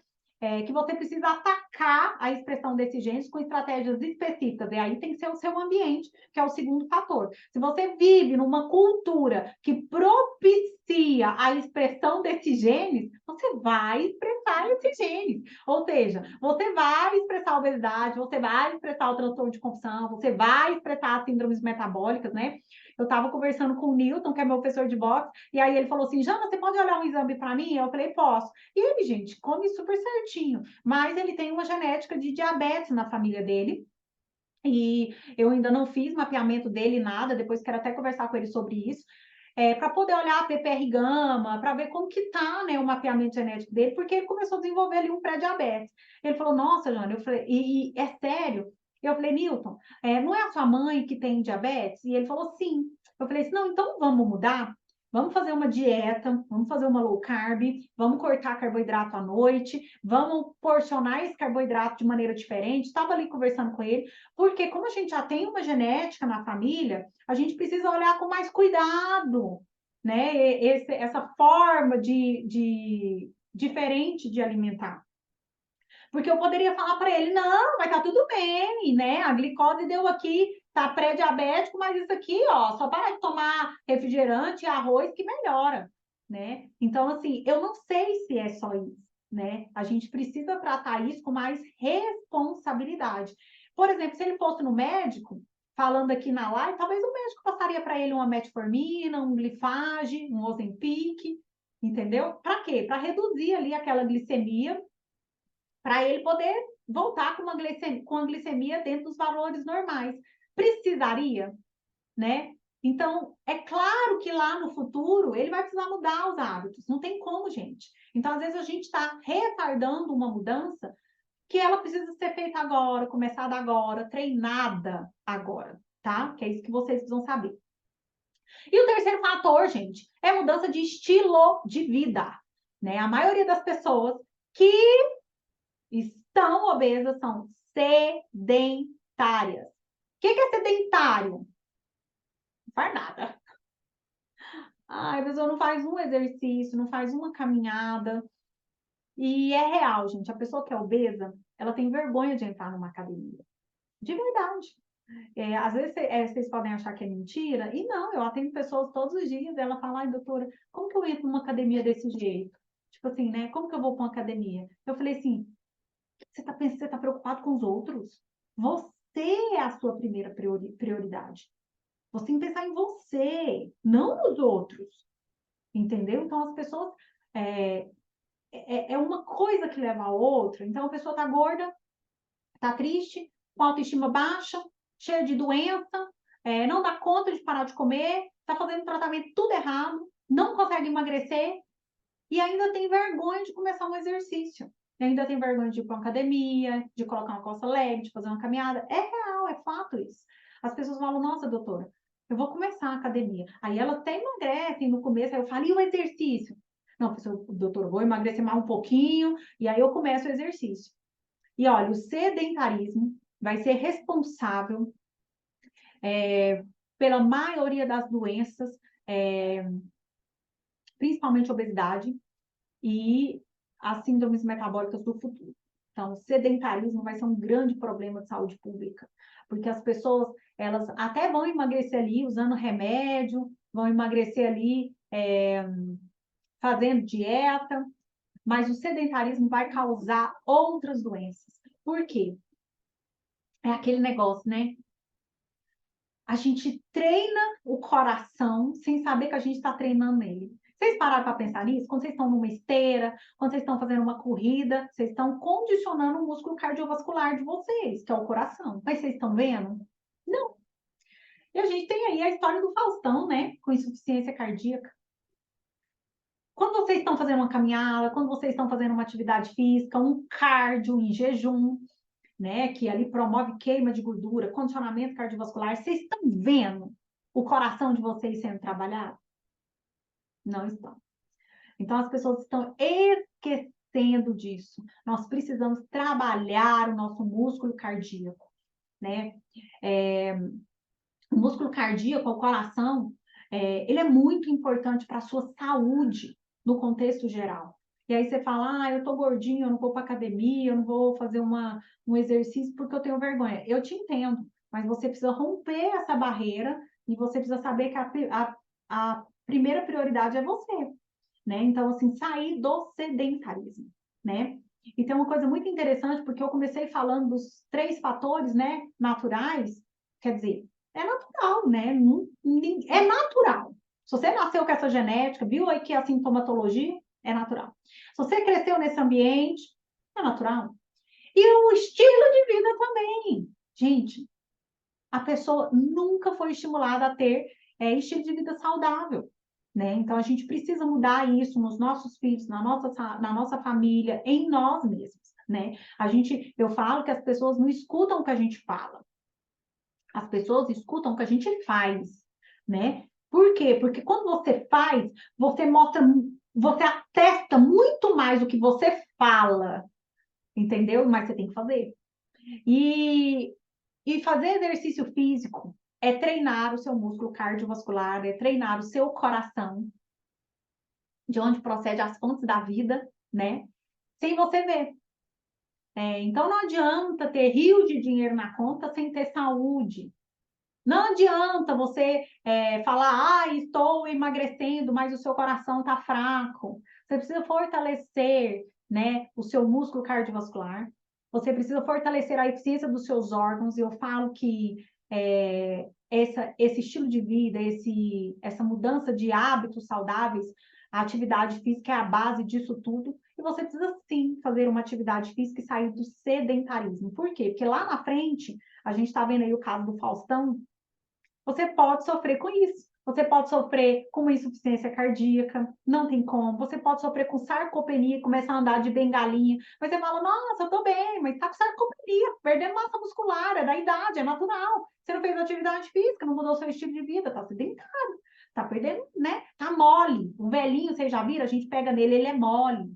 que você precisa atacar a expressão desses genes com estratégias específicas. E aí tem que ser o seu ambiente, que é o segundo fator. Se você vive numa cultura que propicia a expressão desses genes, você vai expressar esses genes. Ou seja, você vai expressar a obesidade, você vai expressar o transtorno de compulsão, você vai expressar as síndromes metabólicas, né? Eu estava conversando com o Newton, que é meu professor de boxe, e aí ele falou assim, Jana, você pode olhar um exame para mim? Eu falei, posso. E ele, gente, come super certinho, mas ele tem uma genética de diabetes na família dele, e eu ainda não fiz mapeamento dele, nada, depois quero até conversar com ele sobre isso, para poder olhar a PPR gama, para ver como que tá, né, o mapeamento genético dele, porque ele começou a desenvolver ali um pré-diabetes. Ele falou, nossa, Jana, eu falei, e é sério? Eu falei, Newton, não é a sua mãe que tem diabetes? E ele falou, sim. Eu falei assim, não, então vamos mudar? Vamos fazer uma dieta, vamos fazer uma low carb, vamos cortar carboidrato à noite, vamos porcionar esse carboidrato de maneira diferente. Estava ali conversando com ele, porque como a gente já tem uma genética na família, a gente precisa olhar com mais cuidado, né? Essa forma diferente de alimentar. Porque eu poderia falar para ele, não, vai estar tudo bem, né? A glicose deu aqui, tá pré-diabético, mas isso aqui, ó, só para de tomar refrigerante e arroz que melhora, né? Então, assim, eu não sei se é só isso, né? A gente precisa tratar isso com mais responsabilidade. Por exemplo, se ele fosse no médico, falando aqui na live, talvez o médico passaria para ele uma metformina, um glifage, um Ozempic, entendeu? Para quê? Para reduzir ali aquela glicemia para ele poder voltar com a glicemia dentro dos valores normais. Precisaria, né? Então, é claro que lá no futuro ele vai precisar mudar os hábitos, não tem como, gente. Então, às vezes a gente está retardando uma mudança que ela precisa ser feita agora, começada agora, treinada agora, tá? Que é isso que vocês precisam saber. E o terceiro fator, gente, é mudança de estilo de vida, né? A maioria das pessoas que estão obesas são sedentárias. O que é sedentário? Não faz nada. Ai, a pessoa não faz um exercício, não faz uma caminhada. E é real, gente. A pessoa que é obesa, ela tem vergonha de entrar numa academia. De verdade. Às vezes vocês podem achar que é mentira, e não, eu atendo pessoas todos os dias, e ela fala, ai, doutora, como que eu entro numa academia desse jeito? Tipo assim, né? Como que eu vou para uma academia? Eu falei assim, você tá preocupado com os outros? Você é a sua primeira prioridade. Você tem que pensar em você, não nos outros. Entendeu? Então, as pessoas. É uma coisa que leva a outra. Então, a pessoa está gorda, está triste, com autoestima baixa, cheia de doença, não dá conta de parar de comer, está fazendo tratamento tudo errado, não consegue emagrecer e ainda tem vergonha de começar um exercício. E ainda tem vergonha de ir para uma academia, de colocar uma calça leve, de fazer uma caminhada. É real, é fato isso. As pessoas falam, nossa, doutora, eu vou começar a academia. Aí elas até emagrecem no começo, aí eu falo, e o exercício? Não, doutor, eu vou emagrecer mais um pouquinho, e aí eu começo o exercício. E olha, o sedentarismo vai ser responsável pela maioria das doenças, principalmente obesidade e as síndromes metabólicas do futuro. Então, o sedentarismo vai ser um grande problema de saúde pública, porque as pessoas, elas até vão emagrecer ali usando remédio, vão emagrecer ali fazendo dieta, mas o sedentarismo vai causar outras doenças. Por quê? É aquele negócio, né? A gente treina o coração sem saber que a gente está treinando ele. Vocês pararam para pensar nisso? Quando vocês estão numa esteira, quando vocês estão fazendo uma corrida, vocês estão condicionando o músculo cardiovascular de vocês, que é o coração. Mas vocês estão vendo? Não. E a gente tem aí a história do Faustão, né? Com insuficiência cardíaca. Quando vocês estão fazendo uma caminhada, quando vocês estão fazendo uma atividade física, um cardio em jejum, né, que ali promove queima de gordura, condicionamento cardiovascular, vocês estão vendo o coração de vocês sendo trabalhado? Não estão. Então, as pessoas estão esquecendo disso. Nós precisamos trabalhar o nosso músculo cardíaco, né? O músculo cardíaco, o coração, ele é muito importante para a sua saúde no contexto geral. E aí você fala, eu tô gordinho, eu não vou para academia, eu não vou fazer um exercício porque eu tenho vergonha. Eu te entendo, mas você precisa romper essa barreira e você precisa saber que a primeira prioridade é você, né? Então, assim, sair do sedentarismo, né? E tem uma coisa muito interessante, porque eu comecei falando dos 3 fatores, né, naturais, quer dizer, é natural, né? É natural. Se você nasceu com essa genética, viu aí que a sintomatologia é natural. Se você cresceu nesse ambiente, é natural. E o estilo de vida também. Gente, a pessoa nunca foi estimulada a ter estilo de vida saudável. Né? Então, a gente precisa mudar isso nos nossos filhos, na nossa família, em nós mesmos. Né? Eu falo que as pessoas não escutam o que a gente fala. As pessoas escutam o que a gente faz, né? Por quê? Porque quando você faz, você mostra, você atesta muito mais do que você fala, entendeu? Mas você tem que fazer. E fazer exercício físico é treinar o seu músculo cardiovascular, é treinar o seu coração, de onde procede as fontes da vida, né? Sem você ver. Então não adianta ter rios de dinheiro na conta sem ter saúde. Não adianta você falar, estou emagrecendo, mas o seu coração está fraco. Você precisa fortalecer, né, o seu músculo cardiovascular. Você precisa fortalecer a eficiência dos seus órgãos. E eu falo que esse estilo de vida, essa mudança de hábitos saudáveis, a atividade física é a base disso tudo. E você precisa, sim, fazer uma atividade física e sair do sedentarismo. Por quê? Porque lá na frente, a gente está vendo aí o caso do Faustão, você pode sofrer com isso. Você pode sofrer com uma insuficiência cardíaca, não tem como. Você pode sofrer com sarcopenia, começar a andar de bengalinha. Mas você fala, nossa, eu tô bem, mas tá com sarcopenia, perdendo massa muscular, é da idade, é natural. Você não fez atividade física, não mudou seu estilo de vida, tá sedentário, tá perdendo, né? Tá mole. O velhinho, vocês já viram? A gente pega nele, ele é mole.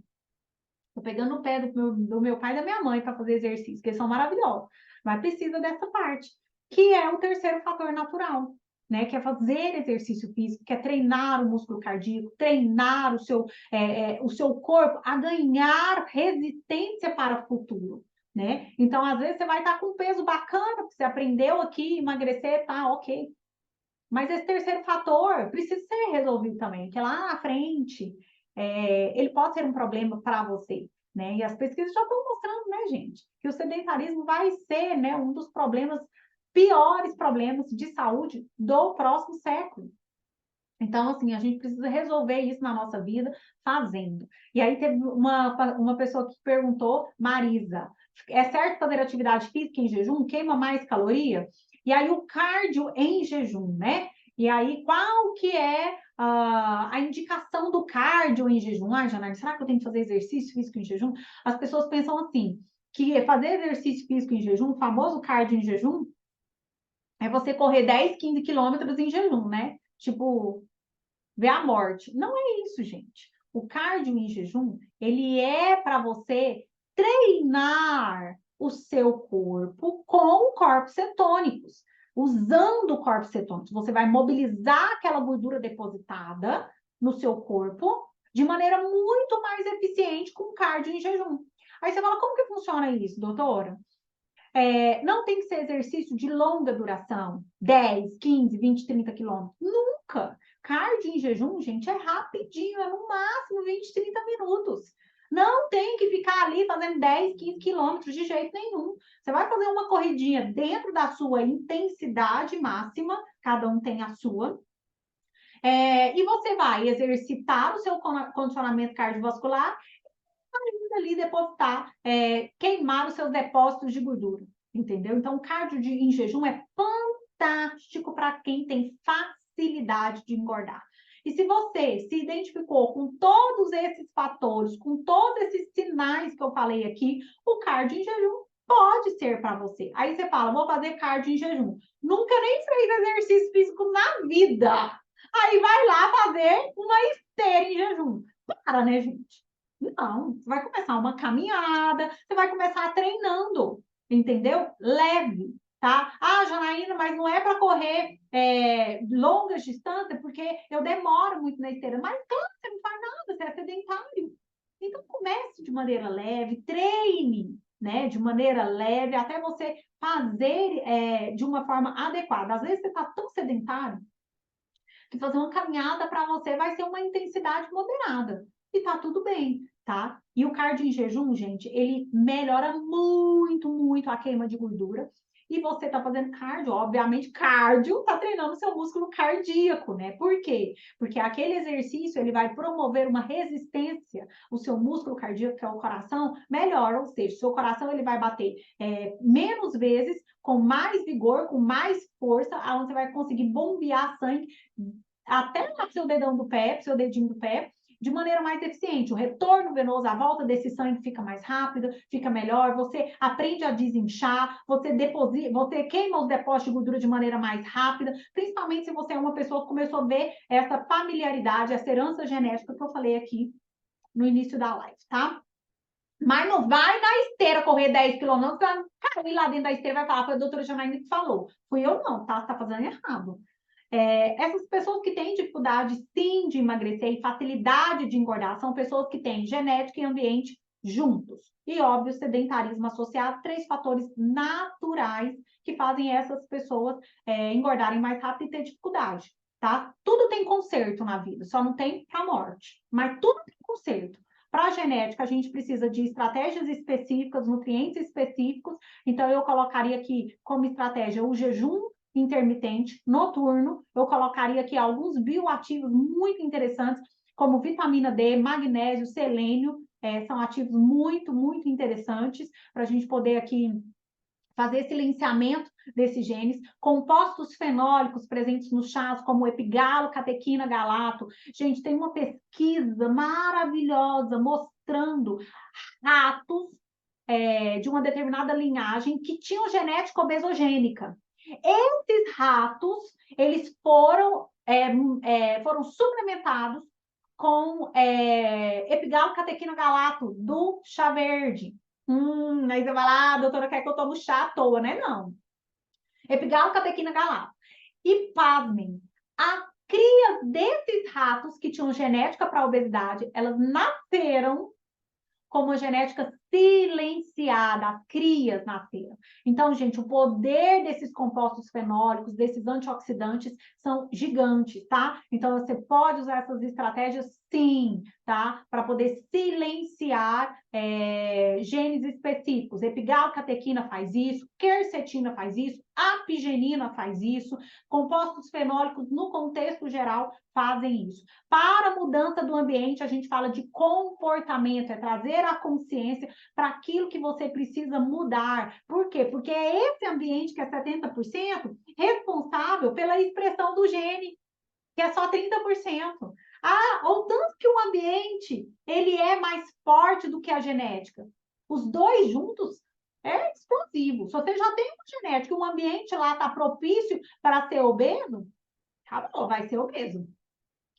Tô pegando o pé do meu pai e da minha mãe para fazer exercício, que eles são maravilhosos. Mas precisa dessa parte, que é o terceiro fator natural, né? Que é fazer exercício físico, que é treinar o músculo cardíaco, treinar o seu corpo a ganhar resistência para o futuro, né? Então, às vezes, você vai estar com um peso bacana, porque você aprendeu aqui, emagrecer, tá, ok. Mas esse terceiro fator precisa ser resolvido também, que lá na frente ele pode ser um problema para você, né? E as pesquisas já estão mostrando, né, gente, que o sedentarismo vai ser, né, um dos piores problemas de saúde do próximo século. Então, assim, a gente precisa resolver isso na nossa vida fazendo. E aí teve uma pessoa que perguntou, Marisa, é certo fazer atividade física em jejum? Queima mais caloria? E aí o cardio em jejum, né? E aí qual que é a indicação do cardio em jejum? Ah, Janine, será que eu tenho que fazer exercício físico em jejum? As pessoas pensam assim, que fazer exercício físico em jejum, o famoso cardio em jejum, é você correr 10, 15 quilômetros em jejum, né? Tipo, ver a morte. Não é isso, gente. O cardio em jejum, ele é para você treinar o seu corpo com corpos cetônicos. Usando corpos cetônicos, você vai mobilizar aquela gordura depositada no seu corpo de maneira muito mais eficiente com cardio em jejum. Aí você fala, como que funciona isso, doutora? Não tem que ser exercício de longa duração, 10, 15, 20, 30 quilômetros. Nunca. Cardio em jejum, gente, é rapidinho, é no máximo 20, 30 minutos. Não tem que ficar ali fazendo 10, 15 quilômetros de jeito nenhum. Você vai fazer uma corridinha dentro da sua intensidade máxima, cada um tem a sua, e você vai exercitar o seu condicionamento cardiovascular ali depositar, queimar os seus depósitos de gordura, entendeu? Então, o cardio em jejum é fantástico para quem tem facilidade de engordar. E se você se identificou com todos esses fatores, com todos esses sinais que eu falei aqui, o cardio em jejum pode ser para você. Aí você fala, vou fazer cardio em jejum. Nunca nem fez exercício físico na vida. Aí vai lá fazer uma esteira em jejum. Para, né, gente? Não, você vai começar uma caminhada, você vai começar treinando, entendeu? Leve, tá? Ah, Janaína, mas não é para correr longas distâncias, porque eu demoro muito na esteira. Mas claro, você não faz nada, você é sedentário. Então comece de maneira leve, treine, né? De maneira leve, até você fazer de uma forma adequada. Às vezes você está tão sedentário que fazer uma caminhada para você vai ser uma intensidade moderada. E tá tudo bem, tá? E o cardio em jejum, gente, ele melhora muito, muito a queima de gordura. E você tá fazendo cardio, obviamente, cardio tá treinando seu músculo cardíaco, né? Por quê? Porque aquele exercício, ele vai promover uma resistência, o seu músculo cardíaco, que é o coração, melhora, ou seja, seu coração ele vai bater menos vezes, com mais vigor, com mais força, aonde você vai conseguir bombear sangue até lá pro seu dedão do pé, pro seu dedinho do pé, de maneira mais eficiente. O retorno venoso, a volta desse sangue fica mais rápida, fica melhor, você aprende a desinchar, você queima os depósitos de gordura de maneira mais rápida, principalmente se você é uma pessoa que começou a ver essa familiaridade, essa herança genética que eu falei aqui no início da live, tá? Mas não vai na esteira correr 10 quilômetros, cara, ir lá dentro da esteira vai falar, foi a doutora Janaína que falou. Fui eu não, tá? Você tá fazendo errado. Essas pessoas que têm dificuldade, sim, de emagrecer e facilidade de engordar, são pessoas que têm genética e ambiente juntos. E, óbvio, sedentarismo associado, 3 fatores naturais que fazem essas pessoas engordarem mais rápido e ter dificuldade, tá? Tudo tem conserto na vida, só não tem a morte, mas tudo tem conserto. Para a genética, a gente precisa de estratégias específicas, nutrientes específicos. Então, eu colocaria aqui como estratégia o jejum intermitente, noturno. Eu colocaria aqui alguns bioativos muito interessantes, como vitamina D, magnésio, selênio. São ativos muito, muito interessantes para a gente poder aqui fazer silenciamento desses genes, compostos fenólicos presentes nos chás, como epigalo, catequina, galato. Gente, tem uma pesquisa maravilhosa mostrando ratos de uma determinada linhagem que tinham genética obesogênica. Esses ratos, eles foram suplementados com epigalo, catequina, galato, do chá verde. Aí você vai lá, doutora, quer que eu tome chá à toa, né? Não. Epigalo, catequina, galato. E pasmem, a cria desses ratos que tinham genética para obesidade, elas nasceram com uma genética silenciada, as crias nasceram. Então, gente, o poder desses compostos fenólicos, desses antioxidantes, são gigantes, tá? Então, você pode usar essas estratégias, sim, tá? Para poder silenciar genes específicos. Epigalo-catequina faz isso, quercetina faz isso, apigenina faz isso, compostos fenólicos, no contexto geral, fazem isso. Para a mudança do ambiente, a gente fala de comportamento, é trazer a consciência para aquilo que você precisa mudar. Por quê? Porque é esse ambiente que é 70% responsável pela expressão do gene, que é só 30%. Ou tanto que o ambiente ele é mais forte do que a genética. Os dois juntos é explosivo. Se você já tem uma genética, um ambiente lá está propício para ser obeso, acabou, vai ser obeso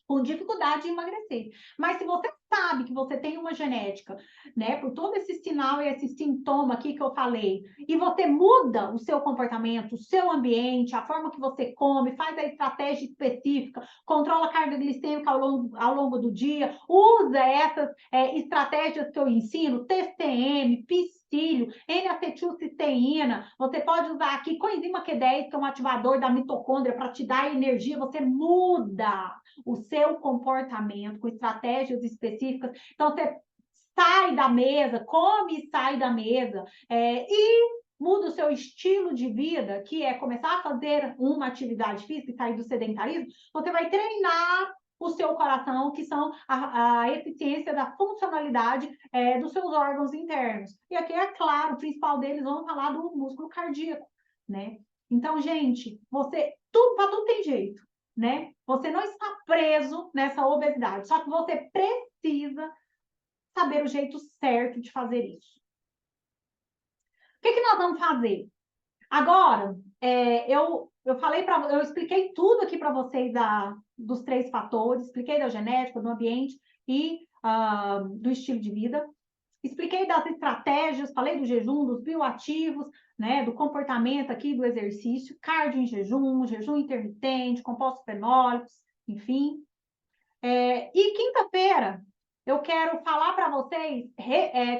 com dificuldade de emagrecer. Mas se você sabe que você tem uma genética, né, por todo esse sinal e esse sintoma aqui que eu falei, e você muda o seu comportamento, o seu ambiente, a forma que você come, faz a estratégia específica, controla a carga glicêmica ao longo do dia, usa essas estratégias que eu ensino, TCM, psyllium, N-acetilcisteína, você pode usar aqui coenzima Q10, que é um ativador da mitocôndria para te dar energia, você muda o seu comportamento com estratégias específicas. Então, você sai da mesa, come e sai da mesa, e muda o seu estilo de vida, que é começar a fazer uma atividade física e sair do sedentarismo, você vai treinar o seu coração, que são a eficiência da funcionalidade dos seus órgãos internos. E aqui, é claro, o principal deles, vamos falar do músculo cardíaco, né? Então, gente, para tudo tem jeito, né? Você não está preso nessa obesidade, só que você precisa saber o jeito certo de fazer isso. O que nós vamos fazer? Agora, eu expliquei tudo aqui para vocês dos 3 fatores, expliquei da genética, do ambiente e do estilo de vida. Expliquei das estratégias, falei do jejum, dos bioativos, né, do comportamento aqui, do exercício, cardio em jejum, jejum intermitente, compostos fenólicos, enfim. E quinta-feira eu quero falar para vocês,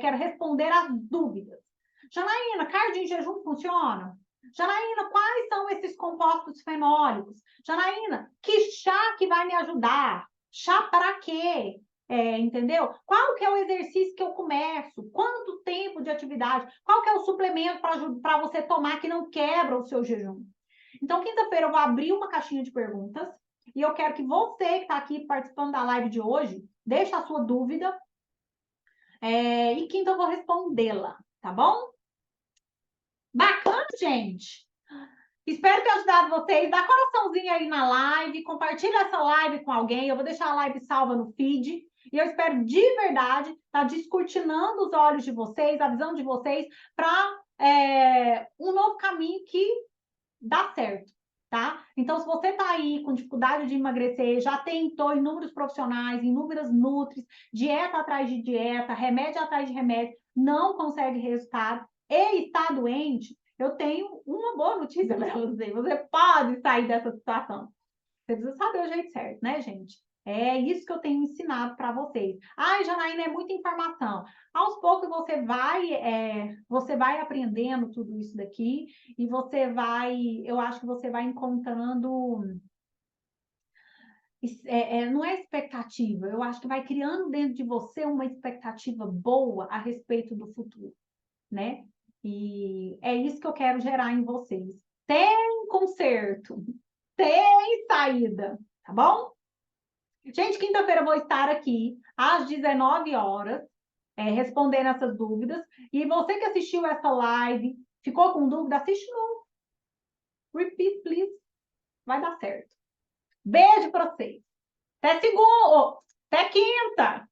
quero responder as dúvidas. Janaína, cardio em jejum funciona? Janaína, quais são esses compostos fenólicos? Janaína, que chá que vai me ajudar? Chá para quê? Entendeu? Qual que é o exercício que eu começo? Quanto tempo de atividade? Qual que é o suplemento para você tomar que não quebra o seu jejum? Então, quinta-feira eu vou abrir uma caixinha de perguntas e eu quero que você que está aqui participando da live de hoje, deixe a sua dúvida e quinta eu vou respondê-la, tá bom? Bacana, gente! Espero ter ajudado vocês. Dá coraçãozinho aí na live, compartilha essa live com alguém. Eu vou deixar a live salva no feed. E eu espero de verdade estar descortinando os olhos de vocês, a visão de vocês, para um novo caminho que dá certo, tá? Então, se você está aí com dificuldade de emagrecer, já tentou inúmeros profissionais, inúmeras nutris, dieta atrás de dieta, remédio atrás de remédio, não consegue resultado e está doente, eu tenho uma boa notícia para você. Você pode sair dessa situação. Você precisa saber o jeito certo, né, gente? É isso que eu tenho ensinado para vocês. Ai, Janaína, é muita informação. Aos poucos você vai aprendendo tudo isso daqui e eu acho que você vai encontrando, não é expectativa, eu acho que vai criando dentro de você uma expectativa boa a respeito do futuro, né? E é isso que eu quero gerar em vocês. Tem conserto, tem saída, tá bom? Gente, quinta-feira eu vou estar aqui às 19 horas, respondendo essas dúvidas. E você que assistiu essa live, Ficou com dúvida? Assiste de novo. Repeat, please. Vai dar certo. Beijo para vocês. Até segunda. Até quinta.